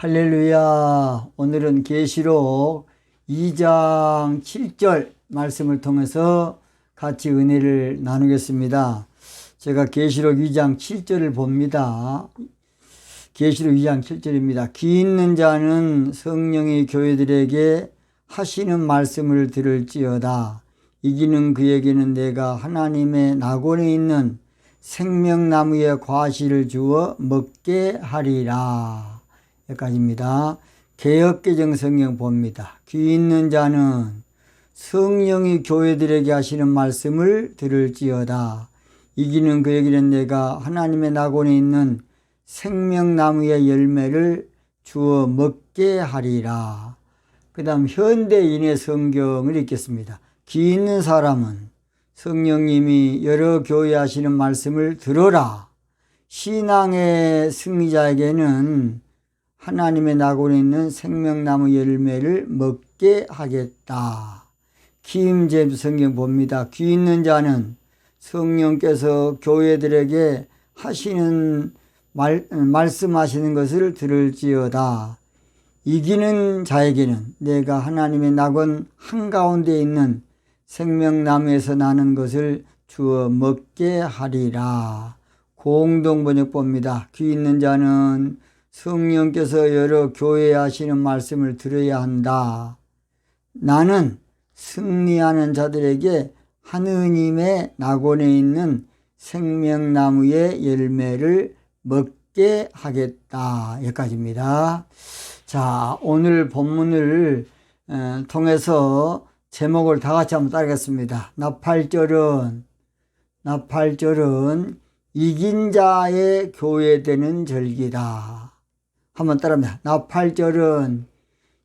할렐루야. 오늘은 계시록 2장 7절 말씀을 통해서 같이 은혜를 나누겠습니다. 제가 계시록 2장 7절을 봅니다. 계시록 2장 7절입니다. 귀 있는 자는 성령이 교회들에게 하시는 말씀을 들을지어다. 이기는 그에게는 내가 하나님의 낙원에 있는 생명나무의 과실을 주어 먹게 하리라. 여기까지입니다. 개역개정 성경 봅니다. 귀 있는 자는 성령이 교회들에게 하시는 말씀을 들을지어다. 이기는 그에게는 내가 하나님의 낙원에 있는 생명나무의 열매를 주어 먹게 하리라. 그 다음 현대인의 성경을 읽겠습니다. 귀 있는 사람은 성령님이 여러 교회 하시는 말씀을 들어라. 신앙의 승리자에게는 하나님의 낙원에 있는 생명나무 열매를 먹게 하겠다. 키임제임스 성경 봅니다. 귀 있는 자는 성령께서 교회들에게 하시는 말씀하시는 것을 들을지어다. 이기는 자에게는 내가 하나님의 낙원 한가운데 있는 생명나무에서 나는 것을 주어 먹게 하리라. 공동번역 봅니다. 귀 있는 자는 성령께서 여러 교회에 하시는 말씀을 들어야 한다. 나는 승리하는 자들에게 하느님의 낙원에 있는 생명나무의 열매를 먹게 하겠다. 여기까지입니다. 자, 오늘 본문을 통해서 제목을 다 같이 한번 따르겠습니다. 나팔절은 이긴 자의 교회되는 절기다. 한번 따라합니다. 나팔절은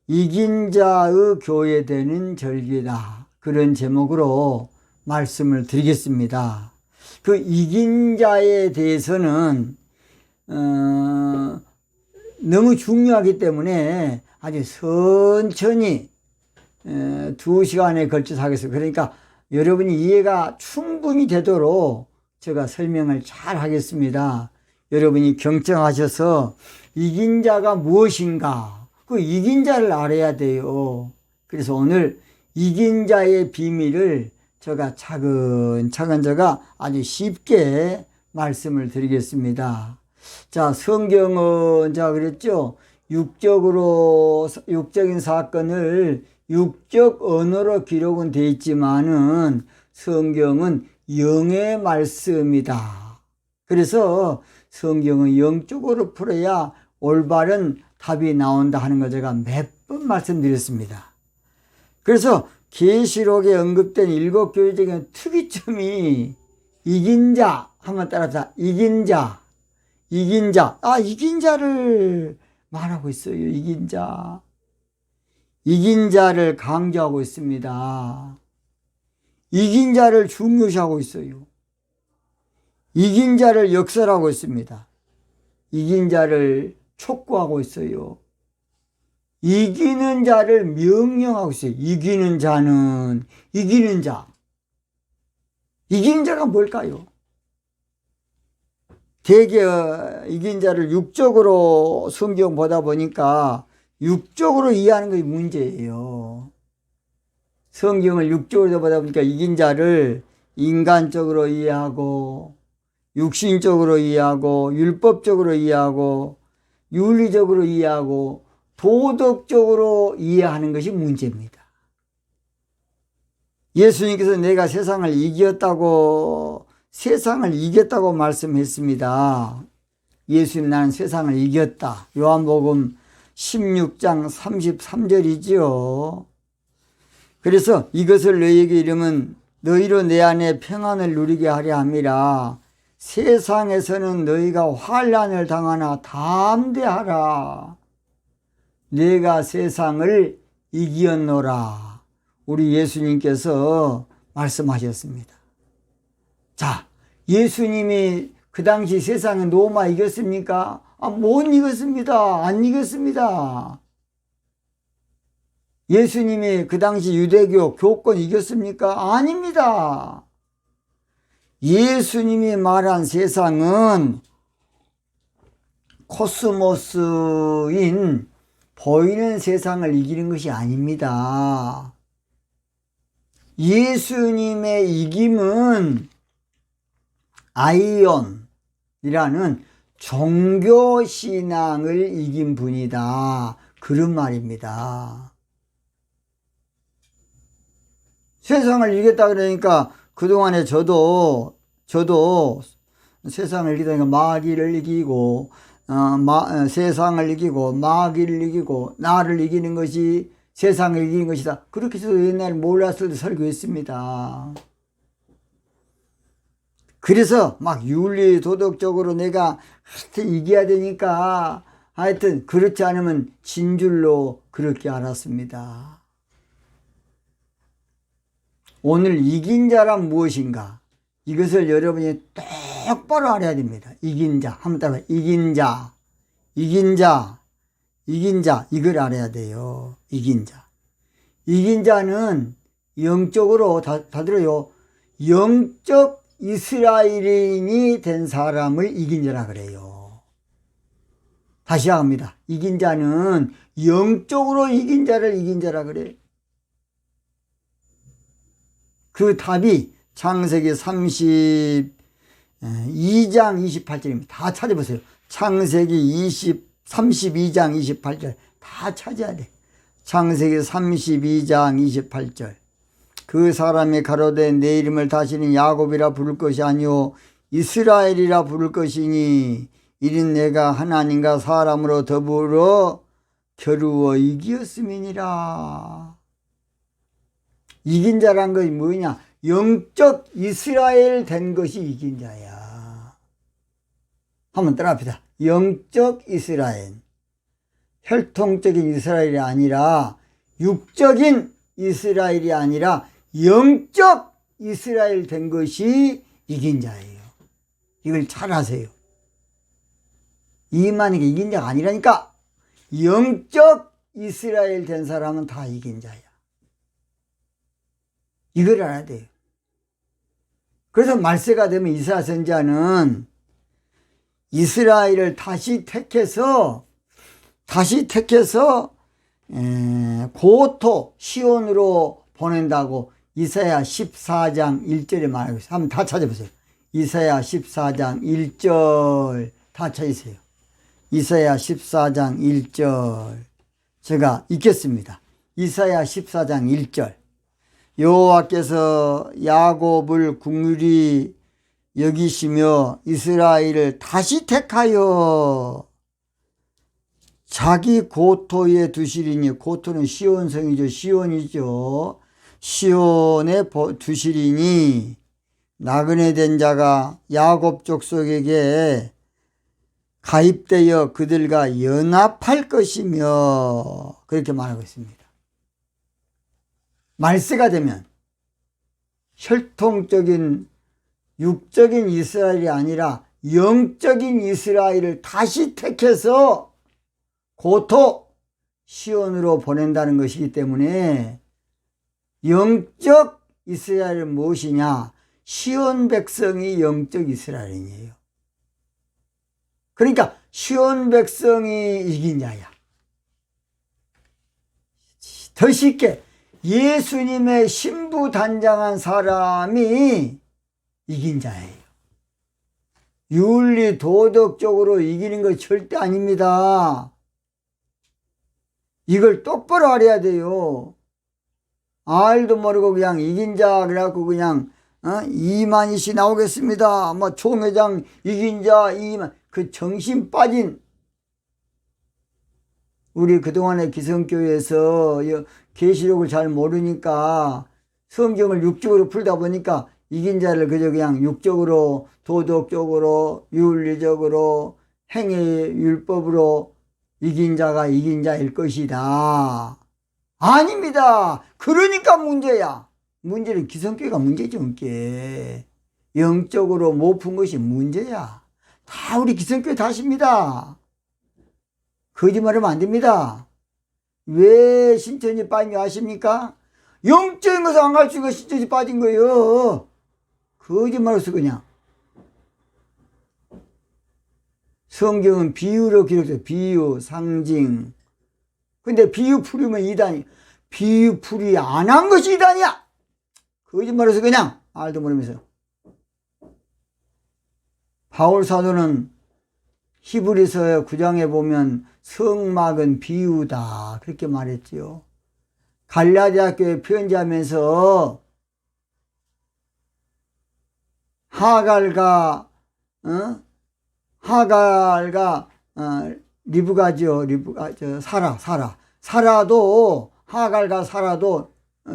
이긴 자의 교회되는 절기다. 그런 제목으로 말씀을 드리겠습니다. 그 이긴 자에 대해서는 너무 중요하기 때문에 아주 천천히 2시간에 걸쳐서 하겠습니다. 그러니까 여러분이 이해가 충분히 되도록 제가 설명을 잘 하겠습니다. 여러분이 경청하셔서 이긴 자가 무엇인가, 그 이긴 자를 알아야 돼요. 그래서 오늘 이긴 자의 비밀을 제가 차근차근 제가 아주 쉽게 말씀을 드리겠습니다. 자, 성경은 제가 그랬죠. 육적인 사건을 육적 언어로 기록은 되어 있지만은 성경은 영의 말씀이다. 그래서 성경은 영적으로 풀어야 올바른 답이 나온다 하는 걸 제가 몇 번 말씀드렸습니다. 그래서 계시록에 언급된 7교회적인 특이점이 이긴 자, 한번 따라합시다. 이긴 자. 이긴 자를 말하고 있어요. 이긴 자. 이긴 자를 강조하고 있습니다. 이긴 자를 중요시하고 있어요. 이긴 자를 역설하고 있습니다. 이긴 자를 촉구하고 있어요. 이기는 자를 명령하고 있어요. 이기는 자는, 이기는 자. 이기는 자가 뭘까요? 대개 이긴 자를 육적으로 성경 보다 보니까 육적으로 이해하는 것이 문제예요. 성경을 육적으로 보다 보니까 이긴 자를 인간적으로 이해하고 육신적으로 이해하고 율법적으로 이해하고 윤리적으로 이해하고 도덕적으로 이해하는 것이 문제입니다. 예수님께서 내가 세상을 이겼다고 말씀했습니다. 예수님 나는 세상을 이겼다. 요한복음 16장 33절이지요. 그래서 이것을 너희에게 이르면 너희로 내 안에 평안을 누리게 하려 함이라. 세상에서는 너희가 환난을 당하나 담대하라. 내가 세상을 이기었노라. 우리 예수님께서 말씀하셨습니다. 자, 예수님이 그 당시 세상에 노마 이겼습니까? 못 이겼습니다. 안 이겼습니다. 예수님이 그 당시 유대교 교권 이겼습니까? 아닙니다. 예수님이 말한 세상은 코스모스인 보이는 세상을 이기는 것이 아닙니다. 예수님의 이김은 아이온이라는 종교신앙을 이긴 분이다. 그런 말입니다. 세상을 이겼다 그러니까 그동안에 저도 세상을 이기다니까 마귀를 이기고 세상을 이기고 마귀를 이기고 나를 이기는 것이 세상을 이기는 것이다. 그렇게 해서 옛날에 몰랐을 때 설교했습니다. 그래서 막 윤리 도덕적으로 내가 하여튼 이겨야 되니까 하여튼 그렇지 않으면 진 줄로 그렇게 알았습니다. 오늘 이긴 자란 무엇인가? 이것을 여러분이 똑바로 알아야 됩니다. 이긴 자. 한번 따라해. 이긴 자. 이긴 자. 이긴 자. 이걸 알아야 돼요. 이긴 자. 이긴 자는 영적으로 다 들어요. 영적 이스라엘인이 된 사람을 이긴 자라 그래요. 다시 합니다. 이긴 자는 영적으로 이긴 자를 이긴 자라 그래요. 그 답이 창세기 32장 28절입니다. 다 찾아보세요. 창세기 32장 28절 다 찾아야 돼. 창세기 32장 28절. 그 사람이 가로되 내 이름을 다시는 야곱이라 부를 것이 아니오 이스라엘이라 부를 것이니 이는 내가 하나님과 사람으로 더불어 겨루어 이기었음이니라. 이긴 자란 것이 뭐냐? 영적 이스라엘 된 것이 이긴 자야. 한번 따라합시다. 영적 이스라엘. 혈통적인 이스라엘이 아니라 육적인 이스라엘이 아니라 영적 이스라엘 된 것이 이긴 자예요. 이걸 잘 아세요. 이만희가 이긴 자가 아니라니까. 영적 이스라엘 된 사람은 다 이긴 자야. 이걸 알아야 돼요. 그래서 말세가 되면 이사야 선지자는 이스라엘을 다시 택해서 고토 시온으로 보낸다고 이사야 14장 1절에 말하고 있어요. 한번 다 찾아보세요. 이사야 14장 1절 다 찾으세요. 이사야 14장 1절 제가 읽겠습니다. 이사야 14장 1절. 여호와께서 야곱을 긍휼히 여기시며 이스라엘을 다시 택하여 자기 고토에 두시리니, 고토는 시온성이죠. 시온이죠. 시온에 두시리니 나그네 된 자가 야곱 족속에게 가입되어 그들과 연합할 것이며, 그렇게 말하고 있습니다. 말세가 되면 혈통적인 육적인 이스라엘이 아니라 영적인 이스라엘을 다시 택해서 고토 시온으로 보낸다는 것이기 때문에, 영적 이스라엘은 무엇이냐? 시온 백성이 영적 이스라엘이에요. 그러니까 시온 백성이 이긴 자야. 더 쉽게 예수님의 신부 단장한 사람이 이긴 자예요. 윤리 도덕적으로 이기는 거 절대 아닙니다. 이걸 똑바로 알아야 돼요. 알도 모르고 그냥 이긴 자 그래갖고 그냥 이만희씨 나오겠습니다. 뭐 총회장 이긴 자 이만, 그 정신 빠진, 우리 그동안에 기성교회에서 계시록을 잘 모르니까 성경을 육적으로 풀다 보니까 이긴 자를 그저 그냥 육적으로 도덕적으로 윤리적으로 행위율법으로 이긴 자가 이긴 자일 것이다. 아닙니다. 그러니까 문제야. 문제는 기성교회가 문제지. 문제. 영적으로 못 푼 것이 문제야. 다 우리 기성교회 탓입니다. 거짓말하면 안 됩니다. 왜 신천지 빠진 거 아십니까? 영적인 것을 안 가르치고 신천지 빠진 거예요. 거짓말로서 그냥. 성경은 비유로 기록돼요. 비유, 상징. 근데 비유 풀이면 이단이, 비유 풀이 안 한 것이 이단이야. 거짓말해서 그냥 알도 모르면서. 바울 사도는 히브리서 9장에 보면 성막은 비유다 그렇게 말했지요. 갈라디아교에 편지하면서 하갈과 리브가죠. 사라도 하갈과 사라도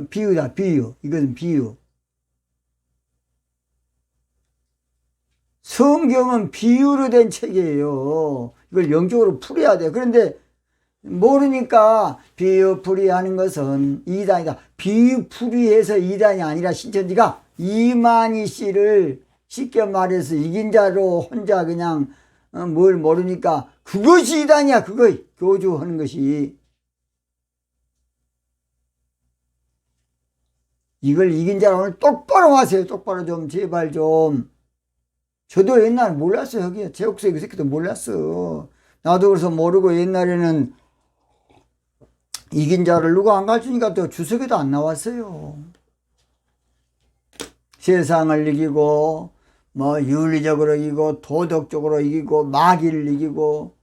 비유다. 비유. 이건 비유. 성경은 비유로 된 책이에요. 이걸 영적으로 풀어야 돼요. 그런데 모르니까 비유 풀이하는 것은 이단이다. 비유 풀이해서 이단이 아니라 신천지가 이만희 씨를 쉽게 말해서 이긴 자로 혼자 그냥 뭘 모르니까 그것이 이단이야. 그거 교주하는 것이. 이걸 이긴 자로 오늘 똑바로 하세요. 똑바로 좀 제발 좀. 저도 옛날에 몰랐어요. 여기 제옥수의 그 새끼도 몰랐어. 나도 그래서 모르고 옛날에는 이긴 자를 누가 안 가르치니까 또 주석에도 안 나왔어요. 세상을 이기고 뭐 윤리적으로 이기고 도덕적으로 이기고 마귀를 이기고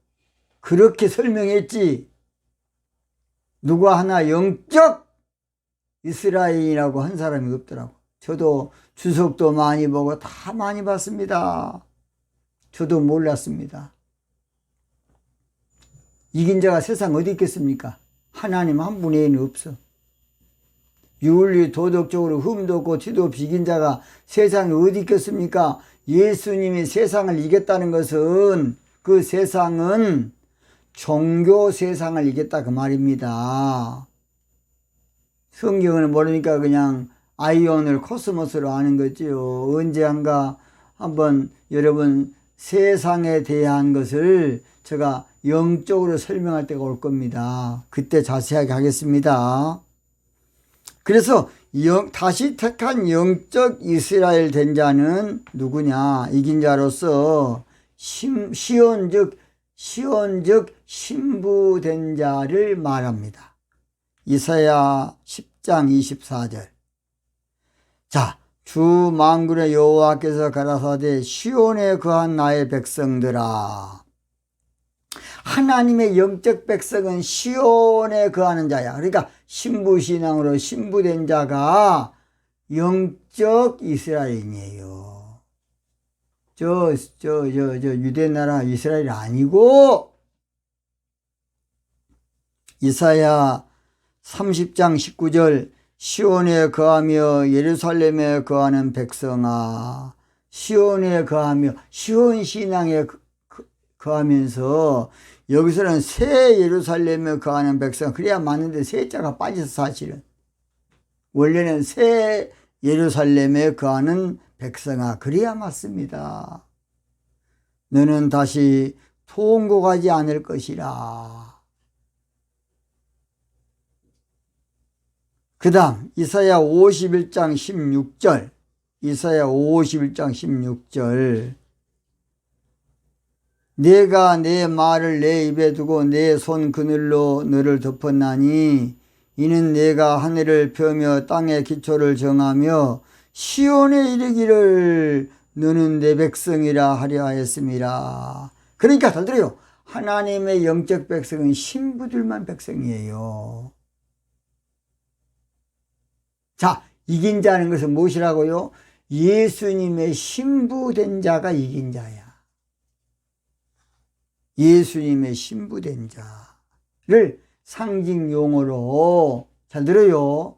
그렇게 설명했지. 누가 하나 영적 이스라엘이라고 한 사람이 없더라고. 저도 주석도 많이 보고 다 많이 봤습니다. 저도 몰랐습니다. 이긴 자가 세상 어디 있겠습니까? 하나님 한 분 외에는 없어. 윤리 도덕적으로 흠도 없고 티도 없이 이긴 자가 세상에 어디 있겠습니까? 예수님이 세상을 이겼다는 것은 그 세상은 종교 세상을 이겼다 그 말입니다. 성경을 모르니까 그냥 아이온을 코스모스로 아는 거지요. 언제 한번 여러분 세상에 대한 것을 제가 영적으로 설명할 때가 올 겁니다. 그때 자세하게 하겠습니다. 그래서 다시 택한 영적 이스라엘 된 자는 누구냐? 이긴 자로서 시온즉 신부된 자를 말합니다. 이사야 10장 24절. 자, 주 만군의 여호와께서 가라사대 시온에 거한 나의 백성들아. 하나님의 영적 백성은 시온에 거하는 자야. 그러니까 신부신앙으로 신부된 자가 영적 이스라엘이에요. 저 유대나라 이스라엘이 아니고 이사야 30장 19절 시온에 거하며 예루살렘에 거하는 백성아. 시온에 거하며 시온 신앙에 거하면서 여기서는 새 예루살렘에 거하는 백성. 그래야 맞는데 새 자가 빠져서 사실은 원래는 새 예루살렘에 거하는 백성아. 그래야 맞습니다. 너는 다시 통곡하지 않을 것이라. 그 다음 이사야 51장 16절. 이사야 51장 16절. 내가 내 말을 내 입에 두고 내 손 그늘로 너를 덮었나니 이는 내가 하늘을 펴며 땅의 기초를 정하며 시온에 이르기를 너는 내 백성이라 하려 하였음이라. 그러니까 잘 들어요. 하나님의 영적 백성은 신부들만 백성이에요. 자, 이긴 자는 것은 무엇이라고요? 예수님의 신부된 자가 이긴 자야. 예수님의 신부된 자를 상징 용어로 잘 들어요.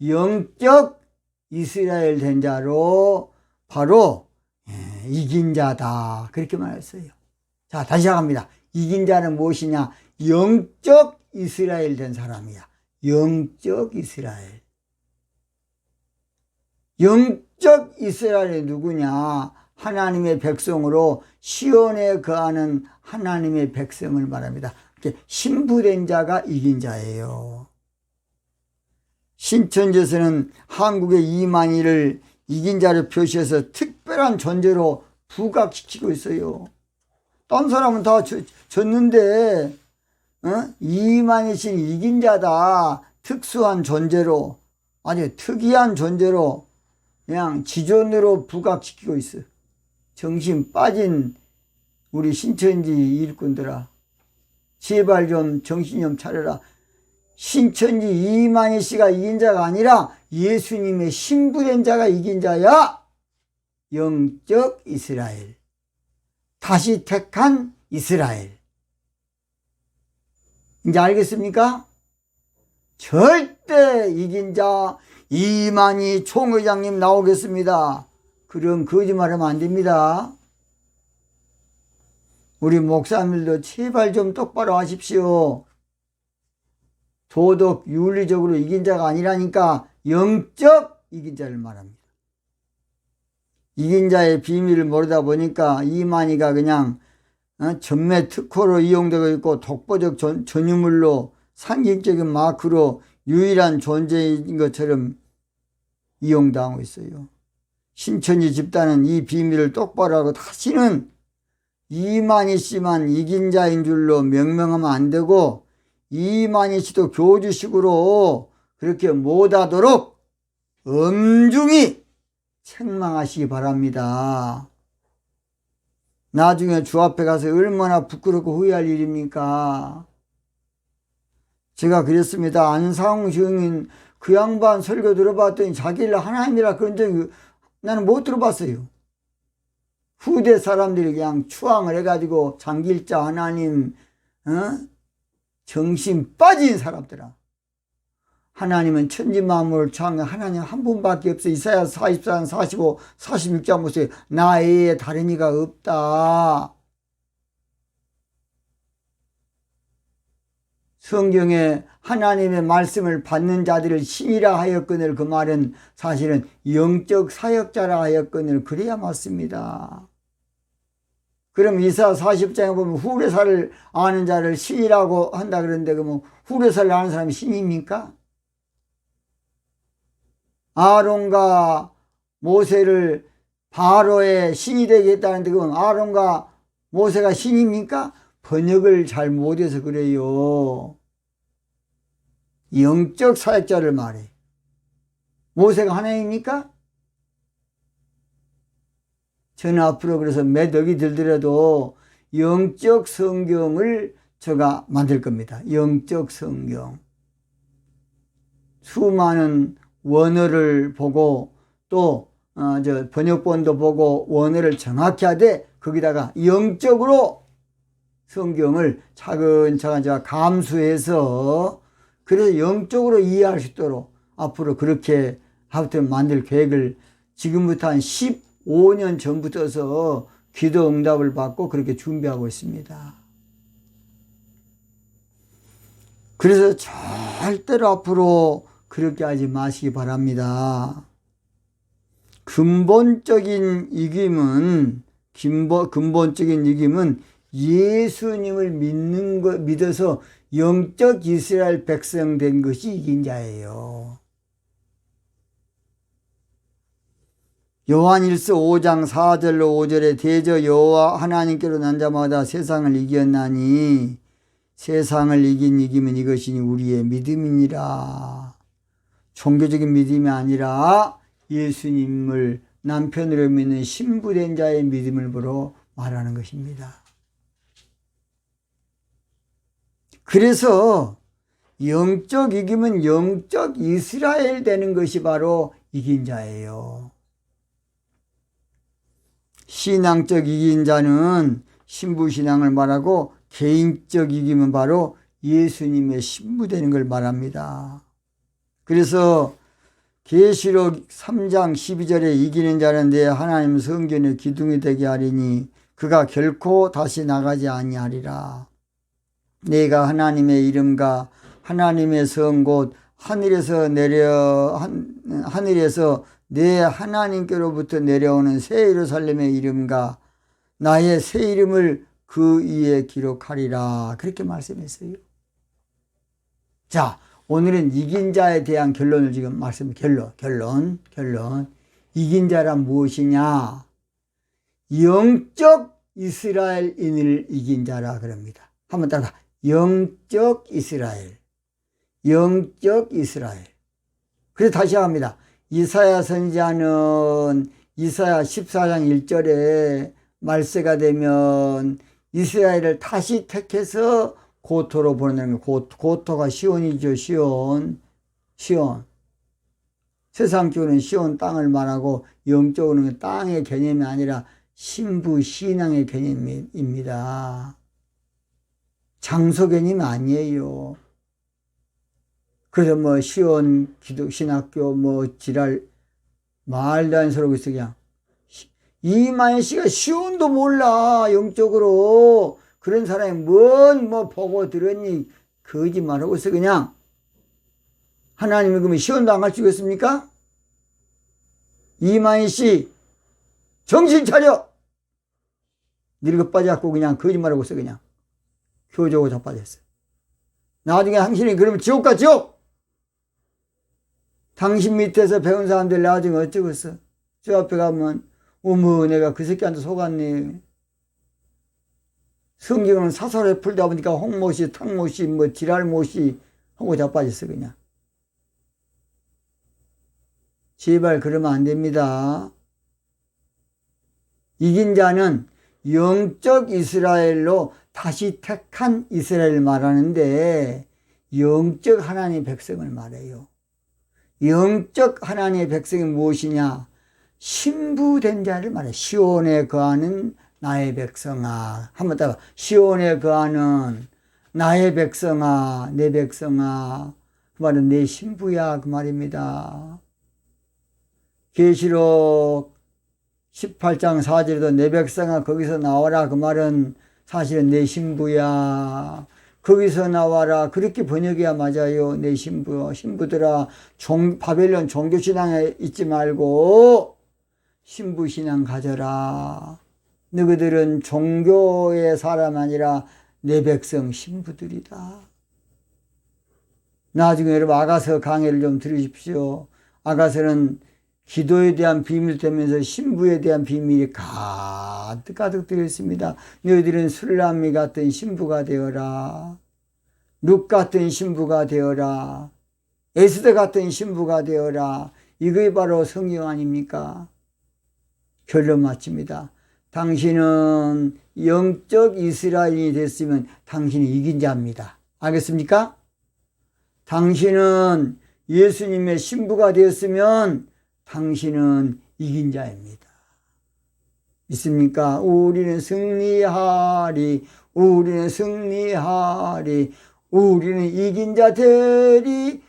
영적 이스라엘 된 자로 바로 이긴 자다 그렇게 말했어요. 자, 다시 시작합니다. 이긴 자는 무엇이냐? 영적 이스라엘 된 사람이야. 영적 이스라엘. 영적 이스라엘이 누구냐? 하나님의 백성으로 시온에 거하는 하나님의 백성을 말합니다. 신부된 자가 이긴 자예요. 신천지에서는 한국의 이만희를 이긴 자로 표시해서 특별한 존재로 부각시키고 있어요. 딴 사람은 다 졌는데 이만희씨는 이긴 자다. 특수한 존재로, 아주 특이한 존재로 그냥 지존으로 부각시키고 있어. 정신 빠진 우리 신천지 일꾼들아, 제발 좀 정신 좀 차려라. 신천지 이만희씨가 이긴 자가 아니라 예수님의 신부된 자가 이긴 자야. 영적 이스라엘, 다시 택한 이스라엘. 이제 알겠습니까? 절대 이긴 자 이만희 총회장님 나오겠습니다. 그런 거짓말하면 안 됩니다. 우리 목사님들도 제발 좀 똑바로 하십시오. 도덕 윤리적으로 이긴 자가 아니라니까 영적 이긴 자를 말합니다. 이긴 자의 비밀을 모르다 보니까 이만희가 그냥 전매 특허로 이용되고 있고 독보적 전유물로 상징적인 마크로 유일한 존재인 것처럼 이용당하고 있어요. 신천지 집단은 이 비밀을 똑바로 하고 다시는 이만희 씨만 이긴 자인 줄로 명명하면 안 되고 이만희 씨도 교주식으로 그렇게 못하도록 엄중히 책망하시기 바랍니다. 나중에 주 앞에 가서 얼마나 부끄럽고 후회할 일입니까? 제가 그랬습니다. 안상홍 증인 그 양반 설교 들어봤더니 자기를 하나님이라 그런 적이 나는 못 들어봤어요. 후대 사람들이 그냥 추앙을 해가지고 장길자 하나님, 정신 빠진 사람들아. 하나님은 천지만물을 창조한 하나님 한 분밖에 없어. 이사야 44장 45, 46장 보세요. 나 외에 다른 이가 없다. 성경에 하나님의 말씀을 받는 자들을 신이라 하였거늘 그 말은 사실은 영적 사역자라 하였거늘 그래야 맞습니다. 그럼 이사야 40장에 보면 후레사를 아는 자를 신이라고 한다 그러는데 그러면 후레사를 아는 사람이 신입니까? 아론과 모세를 바로의 신이 되게 했다는데 그건 아론과 모세가 신입니까? 번역을 잘 못해서 그래요. 영적 사역자를 말해. 모세가 하나님입니까? 저는 앞으로 그래서 몇 억이 들더라도 영적 성경을 제가 만들 겁니다. 영적 성경. 수많은 원어를 보고 또 번역본도 보고 원어를 정확히 하되 거기다가 영적으로 성경을 차근차근 제가 감수해서 그래서 영적으로 이해할 수 있도록 앞으로 그렇게 하여튼 만들 계획을 지금부터 한 15년 전부터서 기도 응답을 받고 그렇게 준비하고 있습니다. 그래서 절대로 앞으로 그렇게 하지 마시기 바랍니다. 근본적인 이김은 예수님을 믿어서 영적 이스라엘 백성 된 것이 이긴 자예요. 요한일서 5장 4절로 5절에 대저 여호와 하나님께로 난 자마다 세상을 이겼나니 세상을 이긴 이김은 이것이니 우리의 믿음이니라. 종교적인 믿음이 아니라 예수님을 남편으로 믿는 신부된 자의 믿음을 보러 말하는 것입니다. 그래서 영적 이김은 영적 이스라엘 되는 것이 바로 이긴 자예요. 신앙적 이긴 자는 신부신앙을 말하고 개인적 이김은 바로 예수님의 신부 되는 걸 말합니다. 그래서 계시록 3장 12절에 이기는 자는 내 하나님 성전의 기둥이 되게 하리니 그가 결코 다시 나가지 아니하리라. 내가 하나님의 이름과 하나님의 성 곧 하늘에서 내 하나님께로부터 내려오는 새 예루살렘의 이름과 나의 새 이름을 그 위에 기록하리라. 그렇게 말씀했어요. 자, 오늘은 이긴 자에 대한 결론을 지금 결론. 이긴 자란 무엇이냐? 영적 이스라엘인을 이긴 자라 그럽니다. 한번 따라 영적 이스라엘. 영적 이스라엘. 그래서 다시 합니다. 이사야 선지자는 이사야 14장 1절에 말세가 되면 이스라엘을 다시 택해서 고토로 보내는 거예요. 고토가 시온이죠. 시온. 세상적으로는 시온 땅을 말하고 영적으로는 땅의 개념이 아니라 신부 신앙의 개념입니다. 장소 개념이 아니에요. 그래서 뭐 시온 기독 신학교 뭐 지랄 말도 안 소리고 있어. 그냥 이만희 씨가 시온도 몰라 영적으로. 그런 사람이 뭔 뭐 보고 들었니 거짓말하고 있어. 그냥 하나님이 그러면 시온도 안 갈 수 있겠습니까? 이만희 씨 정신 차려. 늙어 빠져갖고 그냥 거짓말하고 있어. 그냥 교조고 자빠졌어. 나중에 당신이 그러면 지옥 가. 지옥. 당신 밑에서 배운 사람들 나중에 어쩌겠어. 저 앞에 가면 어머 내가 그 새끼한테 속았네. 성경은 사설에 풀다 보니까 홍모씨 탕모씨 뭐 지랄모씨 하고 자빠졌어. 그냥 제발 그러면 안 됩니다. 이긴 자는 영적 이스라엘로 다시 택한 이스라엘을 말하는데 영적 하나님의 백성을 말해요. 영적 하나님의 백성이 무엇이냐? 신부된 자를 말해요. 시온에 거하는 나의 백성아. 한번 따라 시온에 거하는 나의 백성아, 내 백성아. 그 말은 내 신부야 그 말입니다. 계시록 18장 4절에도 내 백성아 거기서 나와라 그 말은 사실은 내 신부야. 거기서 나와라. 그렇게 번역해야 맞아요. 내 신부들아 바벨론 종교신앙에 있지 말고 신부신앙 가져라. 너희들은 종교의 사람 아니라 내 백성 신부들이다. 나중에 여러분 아가서 강해를 좀 들으십시오. 아가서는 기도에 대한 비밀 되면서 신부에 대한 비밀이 가득 들어있습니다. 너희들은 술람미 같은 신부가 되어라. 룩 같은 신부가 되어라. 에스더 같은 신부가 되어라. 이게 바로 성경 아닙니까? 결론 맞춥니다. 당신은 영적 이스라엘이 됐으면 당신이 이긴 자입니다. 알겠습니까? 당신은 예수님의 신부가 되었으면 당신은 이긴 자입니다. 있습니까? 우리는 승리하리. 우리는 승리하리. 우리는 이긴 자 되리.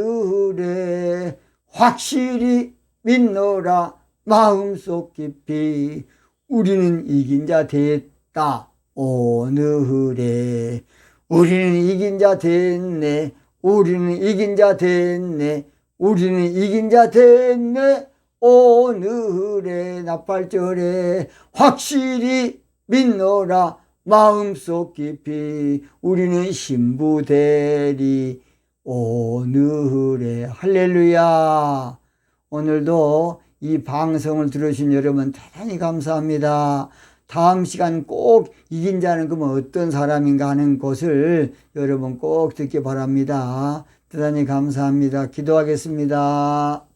오늘에 확실히 믿노라. 마음속 깊이 우리는 이긴 자 됐다. 오늘에 우리는 이긴 자 됐네. 우리는 이긴 자 됐네. 우리는 이긴 자 됐네. 오늘의 나팔절에 확실히 믿노라. 마음속 깊이 우리는 신부 되리. 오늘의 할렐루야. 오늘도 이 방송을 들으신 여러분 대단히 감사합니다. 다음 시간 꼭 이긴 자는 그러면 어떤 사람인가 하는 것을 여러분 꼭 듣기 바랍니다. 대단히 감사합니다. 기도하겠습니다.